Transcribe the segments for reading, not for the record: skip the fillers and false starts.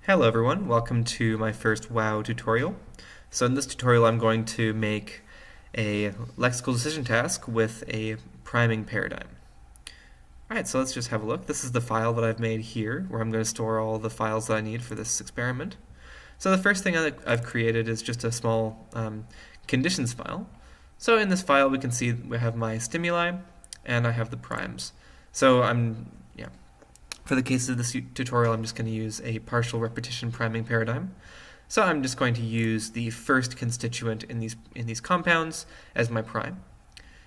Hello everyone, welcome to my first WoW tutorial. So in this tutorial I'm going to make a lexical decision task with a priming paradigm. Alright, so let's just have a look. This is the file that I've made here, where I'm going to store all the files that I need for this experiment. So the first thing I've created is just a small conditions file. So in this file we can see we have my stimuli and I have the primes. So for the case of this tutorial, I'm just going to use a partial repetition priming paradigm. So I'm just going to use the first constituent in these compounds as my prime.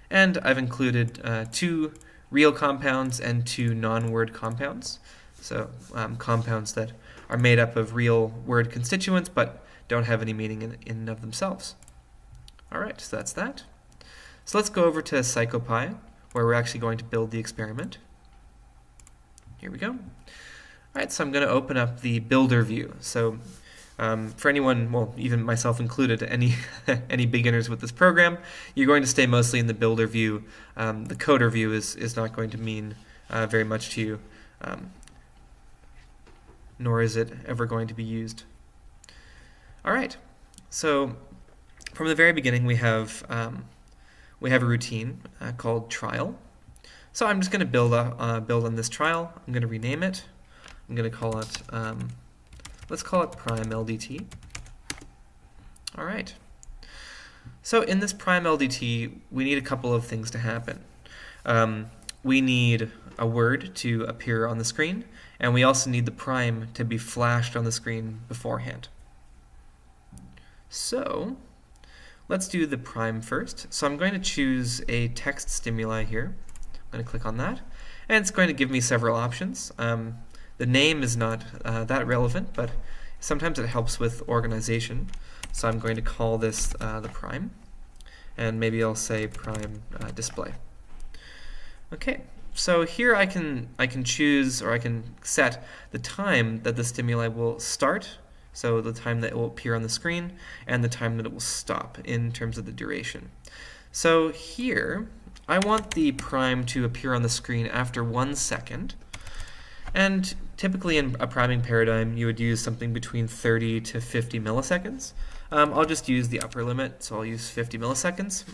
And I've included two real compounds and two non-word compounds. So compounds that are made up of real word constituents but don't have any meaning in and of themselves. Alright, so that's that. So let's go over to PsychoPy, where we're actually going to build the experiment. Here we go. Alright, so I'm going to open up the builder view. So for anyone, well, even myself included, any beginners with this program, you're going to stay mostly in the builder view. The coder view is not going to mean very much to you, nor is it ever going to be used. Alright, so from the very beginning we have a routine called trial. So I'm just going to build on this trial. I'm going to rename it. I'm going to call it, let's call it PrimeLDT. All right. So in this PrimeLDT, we need a couple of things to happen. We need a word to appear on the screen, and we also need the prime to be flashed on the screen beforehand. So let's do the prime first. So I'm going to choose a text stimuli here. I'm going to click on that, and it's going to give me several options. The name is not that relevant, but sometimes it helps with organization. So I'm going to call this the prime, and maybe I'll say prime display. Okay, so here I can choose, or I can set the time that the stimuli will start, so the time that it will appear on the screen, and the time that it will stop in terms of the duration. So here I want the prime to appear on the screen after 1 second, and typically in a priming paradigm you would use something between 30 to 50 milliseconds. I'll just use the upper limit, so I'll use 50 milliseconds.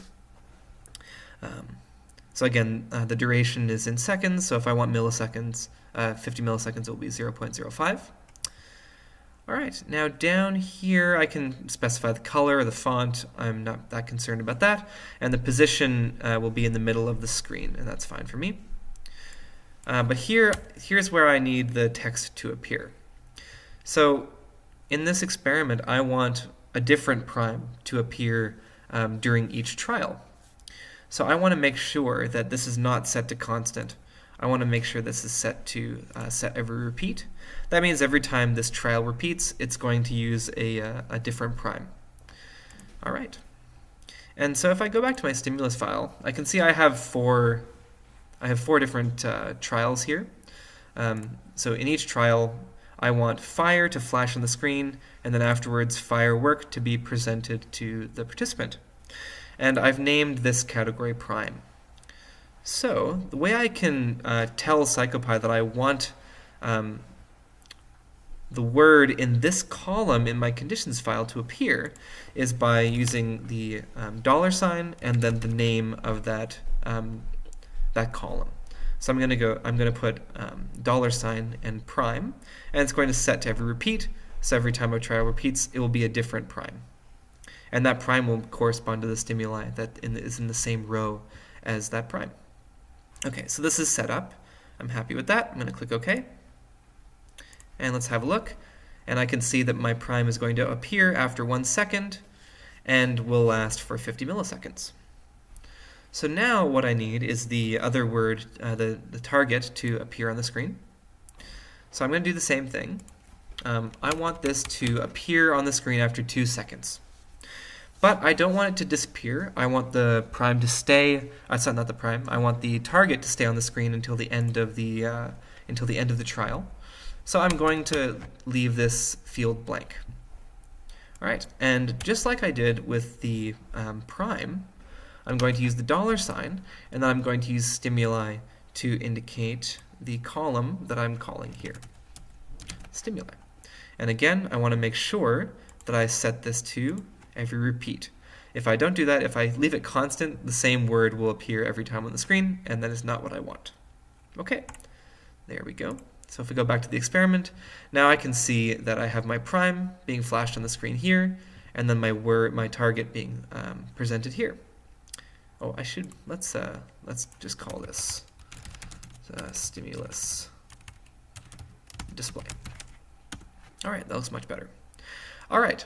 So again, the duration is in seconds, so if I want milliseconds, 50 milliseconds will be 0.05. Alright, now down here I can specify the color or the font. I'm not that concerned about that. And the position will be in the middle of the screen, and that's fine for me. But here's where I need the text to appear. So in this experiment, I want a different prime to appear during each trial. So I want to make sure that this is not set to constant. I want to make sure this is set to set every repeat. That means every time this trial repeats, it's going to use a different prime. All right. And so if I go back to my stimulus file, I can see I have four different trials here. So in each trial, I want fire to flash on the screen, and then afterwards firework to be presented to the participant. And I've named this category prime. So the way I can tell PsychoPy that I want the word in this column in my conditions file to appear is by using the $ and then the name of that column. So I'm going to put $ and prime, and it's going to set to every repeat. So every time a trial repeats, it will be a different prime, and that prime will correspond to the stimuli that is in the same row as that prime. Okay, so this is set up. I'm happy with that. I'm going to click OK. And let's have a look. And I can see that my prime is going to appear after 1 second and will last for 50 milliseconds. So now what I need is the other word, the target, to appear on the screen. So I'm going to do the same thing. I want this to appear on the screen after 2 seconds. But I don't want it to disappear. I want the prime to stay. Sorry, not the prime. I want the target to stay on the screen until the end of the trial. So I'm going to leave this field blank. All right, and just like I did with the prime, I'm going to use the $, and then I'm going to use stimuli to indicate the column that I'm calling here, stimuli. And again, I want to make sure that I set this to every repeat. If I don't do that, if I leave it constant, the same word will appear every time on the screen, and that is not what I want. Okay, there we go. So if we go back to the experiment, now I can see that I have my prime being flashed on the screen here, and then my target being presented here. Oh, let's just call this stimulus display. All right, that looks much better. All right,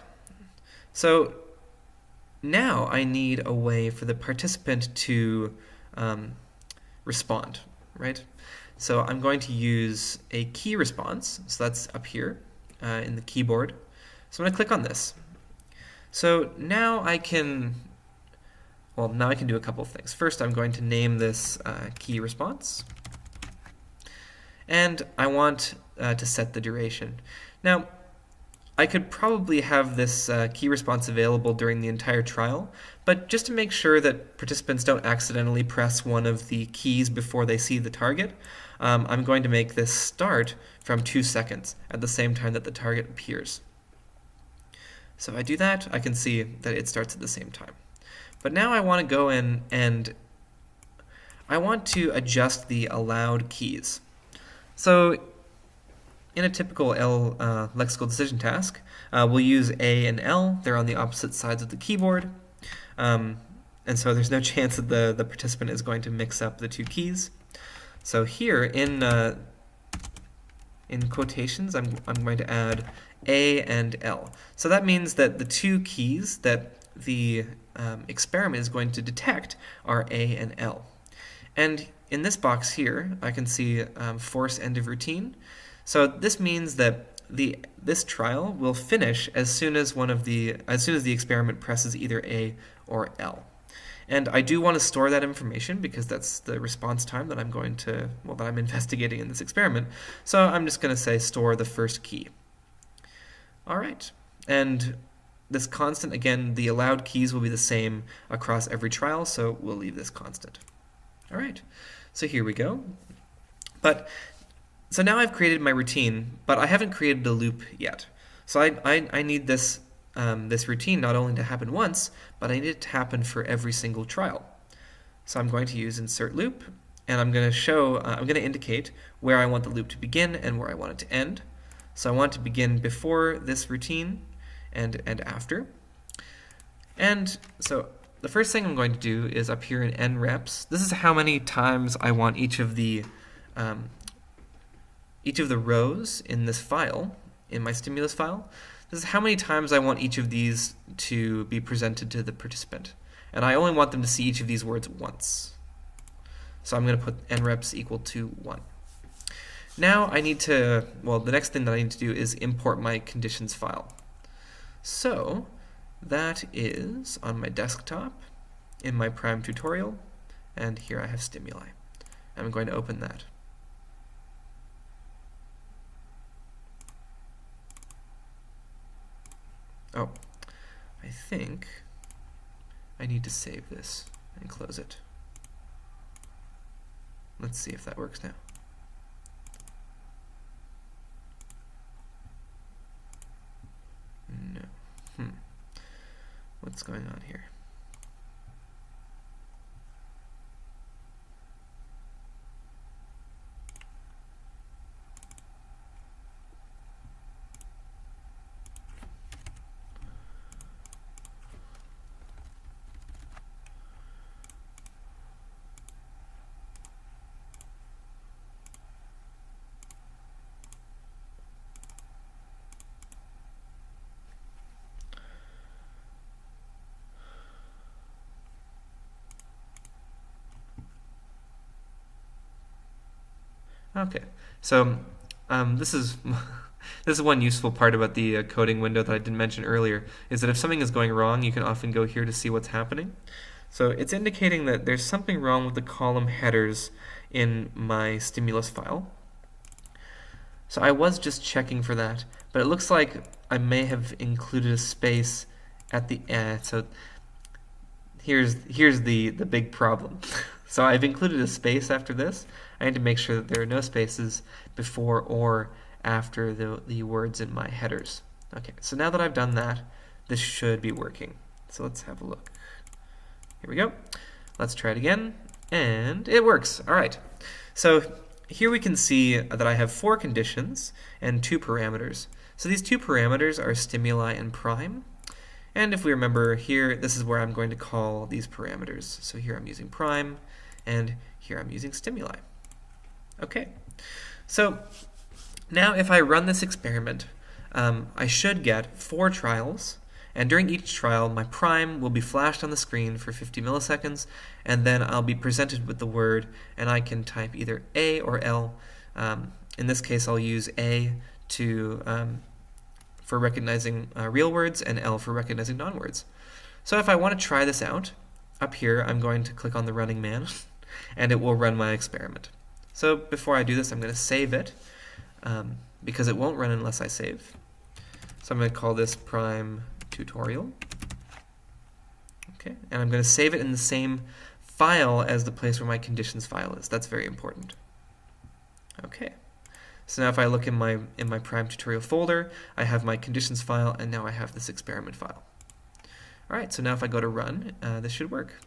so now I need a way for the participant to respond, right? So I'm going to use a key response. So that's up here in the keyboard. So I'm going to click on this. So now I can do a couple of things. First, I'm going to name this key response. And I want to set the duration. Now, I could probably have this key response available during the entire trial, but just to make sure that participants don't accidentally press one of the keys before they see the target, I'm going to make this start from 2 seconds at the same time that the target appears. So if I do that, I can see that it starts at the same time. But now I want to go in and I want to adjust the allowed keys. So in a typical lexical decision task, we'll use A and L. They're on the opposite sides of the keyboard. And so there's no chance that the participant is going to mix up the two keys. So here in quotations, I'm going to add A and L. So that means that the two keys that the experiment is going to detect are A and L. And in this box here, I can see force end of routine. So this means that this trial will finish as soon as the experiment presses either A or L. And I do want to store that information because that's the response time that I'm investigating in this experiment. So I'm just going to say store the first key. All right. And this constant, again, the allowed keys will be the same across every trial, so we'll leave this constant. All right. So here we go. So now I've created my routine, but I haven't created a loop yet. So I need this routine not only to happen once, but I need it to happen for every single trial. So I'm going to use insert loop, and I'm going to indicate where I want the loop to begin and where I want it to end. So I want it to begin before this routine and after. And so the first thing I'm going to do is up here in nreps. This is how many times I want each of the rows in this file, in my stimulus file. This is how many times I want each of these to be presented to the participant. And I only want them to see each of these words once. So I'm going to put nreps equal to 1. Now I need to, the next thing that I need to do is import my conditions file. So that is on my desktop in my Prime tutorial, and here I have stimuli. I'm going to open that. Oh, I think I need to save this and close it. Let's see if that works now. No. What's going on here? Okay, so this is one useful part about the coding window that I didn't mention earlier, is that if something is going wrong, you can often go here to see what's happening. So it's indicating that there's something wrong with the column headers in my stimulus file. So I was just checking for that, but it looks like I may have included a space at the end. So here's the big problem. So I've included a space after this. I need to make sure that there are no spaces before or after the words in my headers. Okay, so now that I've done that, this should be working. So let's have a look. Here we go. Let's try it again, and it works. All right. So here we can see that I have 4 conditions and 2 parameters. So these 2 parameters are stimuli and prime. And if we remember here, this is where I'm going to call these parameters. So here I'm using prime, and here I'm using stimuli. Okay. So now if I run this experiment, I should get 4 trials, and during each trial my prime will be flashed on the screen for 50 milliseconds, and then I'll be presented with the word, and I can type either A or L. In this case I'll use A for recognizing real words, and L for recognizing non-words. So if I want to try this out, up here I'm going to click on the running man and it will run my experiment. So before I do this, I'm going to save it, because it won't run unless I save. So I'm going to call this Prime Tutorial. Okay, and I'm going to save it in the same file as the place where my conditions file is. That's very important. Okay, so now if I look in my Prime Tutorial folder, I have my conditions file, and now I have this experiment file. All right, so now if I go to run, this should work,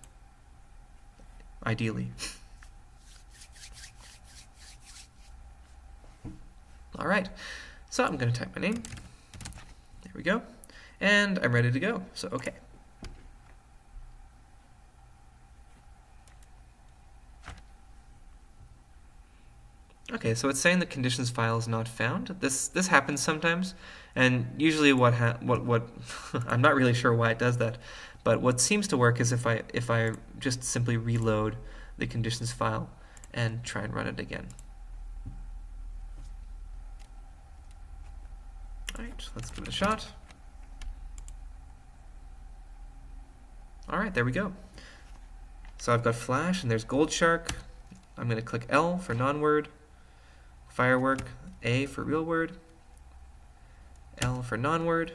ideally. All right, so I'm going to type my name. There we go. And I'm ready to go. So, okay. Okay, so it's saying the conditions file is not found. This happens sometimes, and usually what I'm not really sure why it does that, but what seems to work is if I just simply reload the conditions file and try and run it again. Alright, let's give it a shot. Alright, there we go. So I've got Flash, and there's Gold Shark. I'm going to click L for non-word, Firework, A for real word, L for non-word,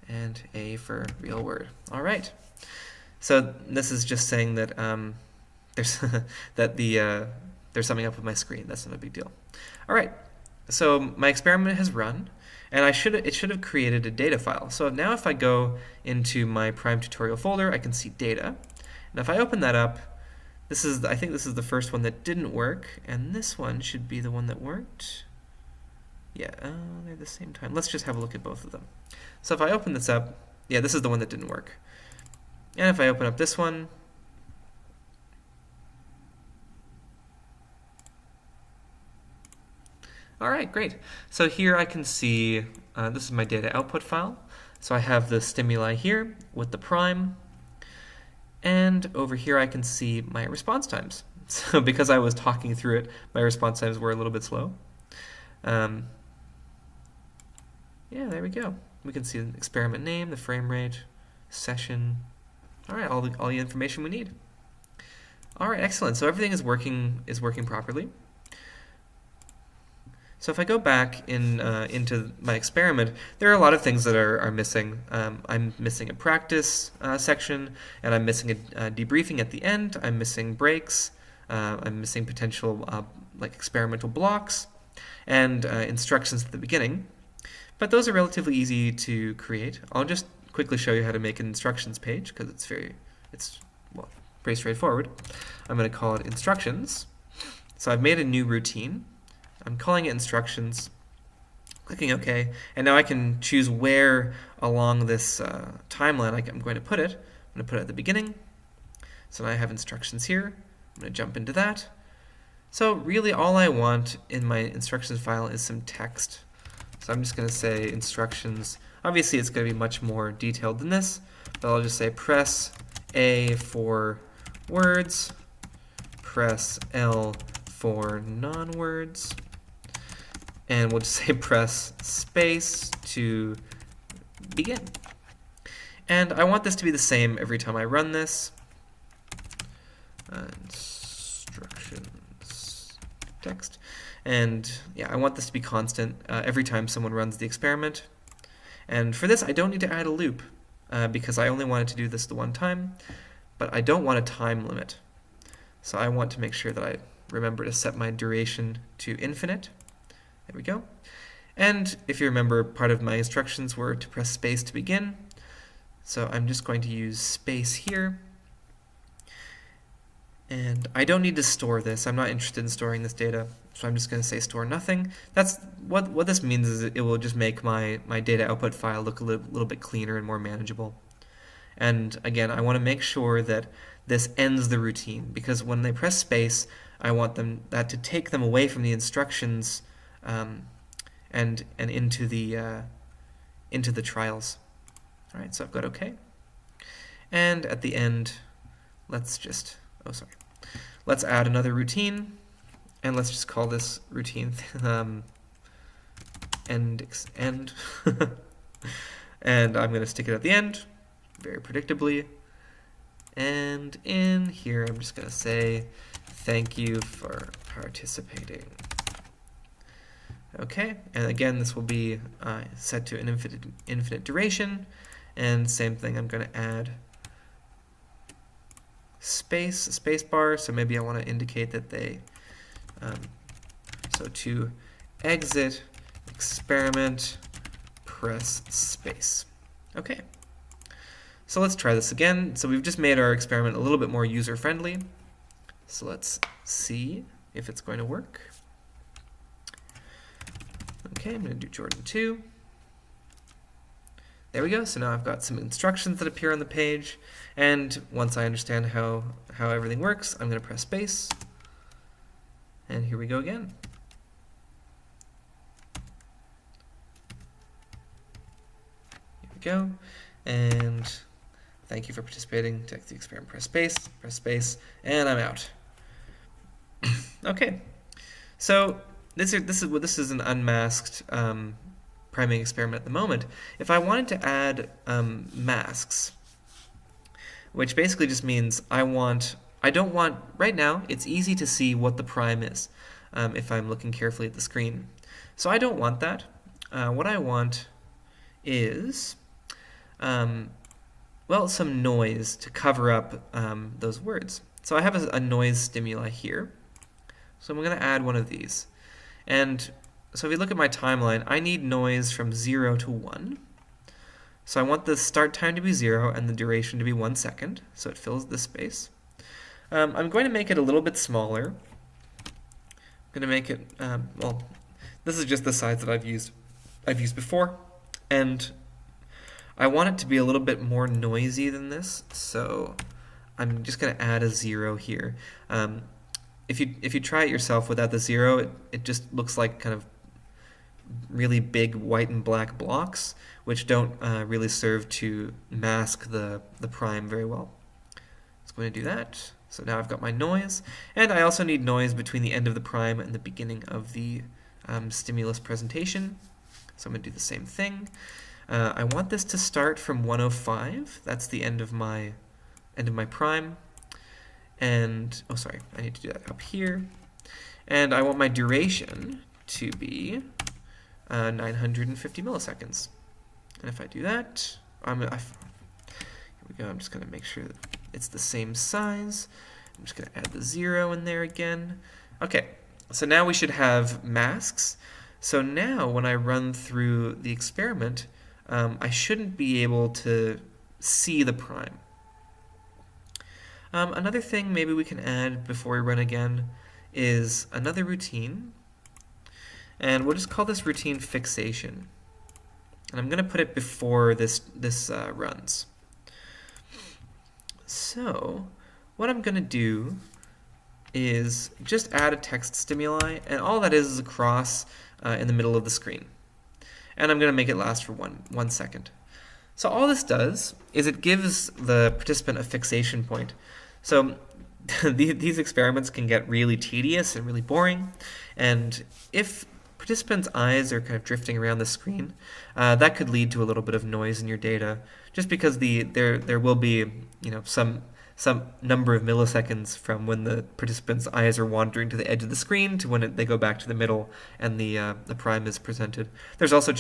and A for real word. Alright. So this is just saying that there's there's something up with my screen. That's not a big deal. Alright. So my experiment has run, and it should have created a data file. So now if I go into my Prime Tutorial folder, I can see data. And if I open that up, I think this is the first one that didn't work, and this one should be the one that worked. Yeah, they're at the same time. Let's just have a look at both of them. So if I open this up, yeah, this is the one that didn't work. And if I open up this one, all right, great. So here I can see, this is my data output file. So I have the stimuli here with the prime, and over here I can see my response times. So because I was talking through it, my response times were a little bit slow. Yeah, there we go. We can see the experiment name, the frame rate, session. All right, all the information we need. All right, excellent. So everything is working properly. So if I go back into my experiment, there are a lot of things that are missing. I'm missing a practice section, and I'm missing a debriefing at the end. I'm missing breaks. I'm missing potential like experimental blocks and instructions at the beginning. But those are relatively easy to create. I'll just quickly show you how to make an instructions page, because it's pretty straightforward. I'm going to call it instructions. So I've made a new routine. I'm calling it instructions, clicking OK, and now I can choose where along this timeline I'm going to put it. I'm going to put it at the beginning. So now I have instructions here. I'm going to jump into that. So really all I want in my instructions file is some text. So I'm just going to say instructions. Obviously it's going to be much more detailed than this, but I'll just say press A for words, press L for non-words, and we'll just say press space to begin. And I want this to be the same every time I run this. Instructions text. And yeah, I want this to be constant every time someone runs the experiment. And for this, I don't need to add a loop because I only wanted to do this the one time, but I don't want a time limit. So I want to make sure that I remember to set my duration to infinite. There we go. And if you remember, part of my instructions were to press space to begin. So I'm just going to use space here. And I don't need to store this. I'm not interested in storing this data. So I'm just going to say store nothing. That's what this means is it will just make my data output file look a little bit cleaner and more manageable. And again, I want to make sure that this ends the routine, because when they press space, I want that to take them away from the instructions and into the trials. All right, so I've got OK. And at the end, let's add another routine, and let's just call this routine end. And I'm going to stick it at the end, very predictably. And in here, I'm just going to say, thank you for participating. Okay, and again, this will be set to an infinite duration. And same thing, I'm going to add space bar. So maybe I want to indicate that they, so to exit experiment, press space. Okay. So let's try this again. So we've just made our experiment a little bit more user-friendly. So let's see if it's going to work. Okay, I'm going to do Jordan 2. There we go. So now I've got some instructions that appear on the page. And once I understand how everything works, I'm going to press space. And here we go again. Here we go. And thank you for participating. To exit the experiment, press space, and I'm out. Okay, so this is an unmasked priming experiment at the moment. If I wanted to add masks, which basically just means I don't want right now. It's easy to see what the prime is if I'm looking carefully at the screen. So I don't want that. What I want is well, some noise to cover up those words. So I have a noise stimuli here. So I'm going to add one of these. And so if you look at my timeline, I need noise from 0 to 1. So I want the start time to be 0 and the duration to be 1 second. So it fills this space. I'm going to make it a little bit smaller. I'm going to make it, well, this is just the size that I've used before. And I want it to be a little bit more noisy than this, so I'm just going to add a 0 here. If you try it yourself without the 0, it just looks like kind of really big white and black blocks, which don't really serve to mask the prime very well. It's going to do that. So now I've got my noise, and I also need noise between the end of the prime and the beginning of the stimulus presentation. So I'm going to do the same thing. I want this to start from 105. That's the end of my prime. And oh, sorry, I need to do that up here. And I want my duration to be 950 milliseconds. And if I do that, here we go. I'm just going to make sure that it's the same size. I'm just going to add the 0 in there again. Okay, so now we should have masks. So now when I run through the experiment, I shouldn't be able to see the prime. Another thing maybe we can add before we run again is another routine. And we'll just call this routine fixation. And I'm going to put it before this runs. So what I'm going to do is just add a text stimuli, and all that is a cross in the middle of the screen. And I'm going to make it last for one second. So all this does is it gives the participant a fixation point. So these experiments can get really tedious and really boring, and if participants' eyes are kind of drifting around the screen, that could lead to a little bit of noise in your data, just because there will be some number of milliseconds from when the participants' eyes are wandering to the edge of the screen to when they go back to the middle and the prime is presented. There's also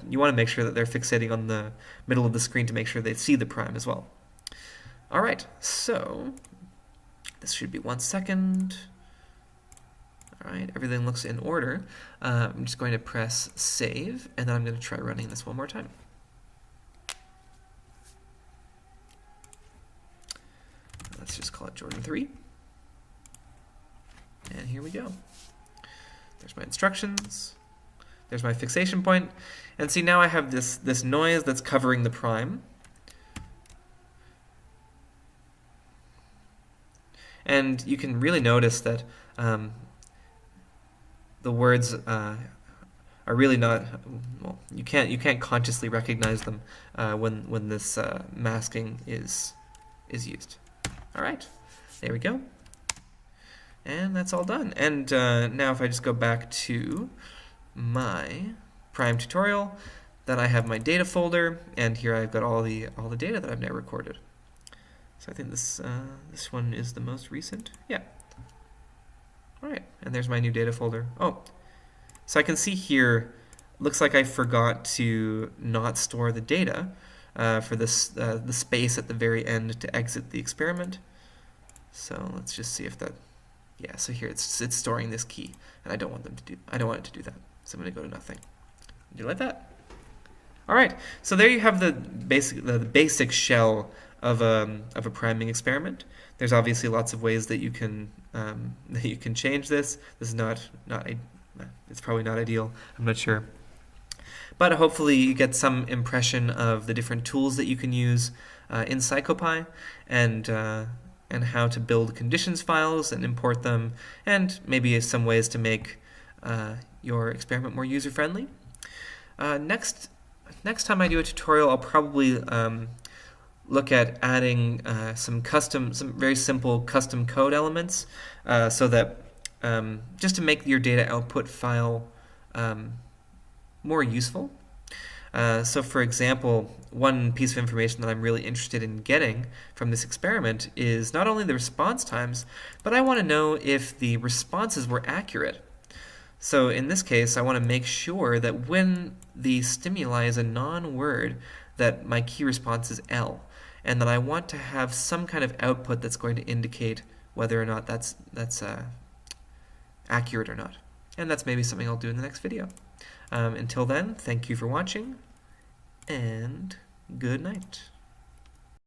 you want to make sure that they're fixating on the middle of the screen to make sure they see the prime as well. All right, so this should be 1 second. All right, everything looks in order. I'm just going to press save, and then I'm going to try running this one more time. Let's just call it Jordan 3. And here we go. There's my instructions. There's my fixation point. And see, now I have this noise that's covering the prime. And you can really notice that the words are really not, well, you can't consciously recognize them when this masking is used. All right, there we go. And that's all done. And now if I just go back to my Prime tutorial, then I have my data folder, and here I've got all the data that I've now recorded. So I think this one is the most recent. Yeah. All right, and there's my new data folder. Oh, so I can see here, looks like I forgot to not store the data for this the space at the very end to exit the experiment. So let's just see if that. Yeah, so here it's storing this key, and I don't want it to do that. So I'm going to go to nothing. Do you like that? All right. So there you have the basic shell of a priming experiment. There's obviously lots of ways that you can change this. This is it's probably not ideal. I'm not sure. But hopefully you get some impression of the different tools that you can use in PsychoPy, and how to build conditions files and import them, and maybe some ways to make your experiment more user-friendly. Next time I do a tutorial, I'll probably look at adding some very simple custom code elements, so that just to make your data output file more useful. So for example, one piece of information that I'm really interested in getting from this experiment is not only the response times, but I want to know if the responses were accurate. So in this case, I want to make sure that when the stimuli is a non-word, that my key response is L, and that I want to have some kind of output that's going to indicate whether or not that's accurate or not. And that's maybe something I'll do in the next video. Until then, thank you for watching, and good night.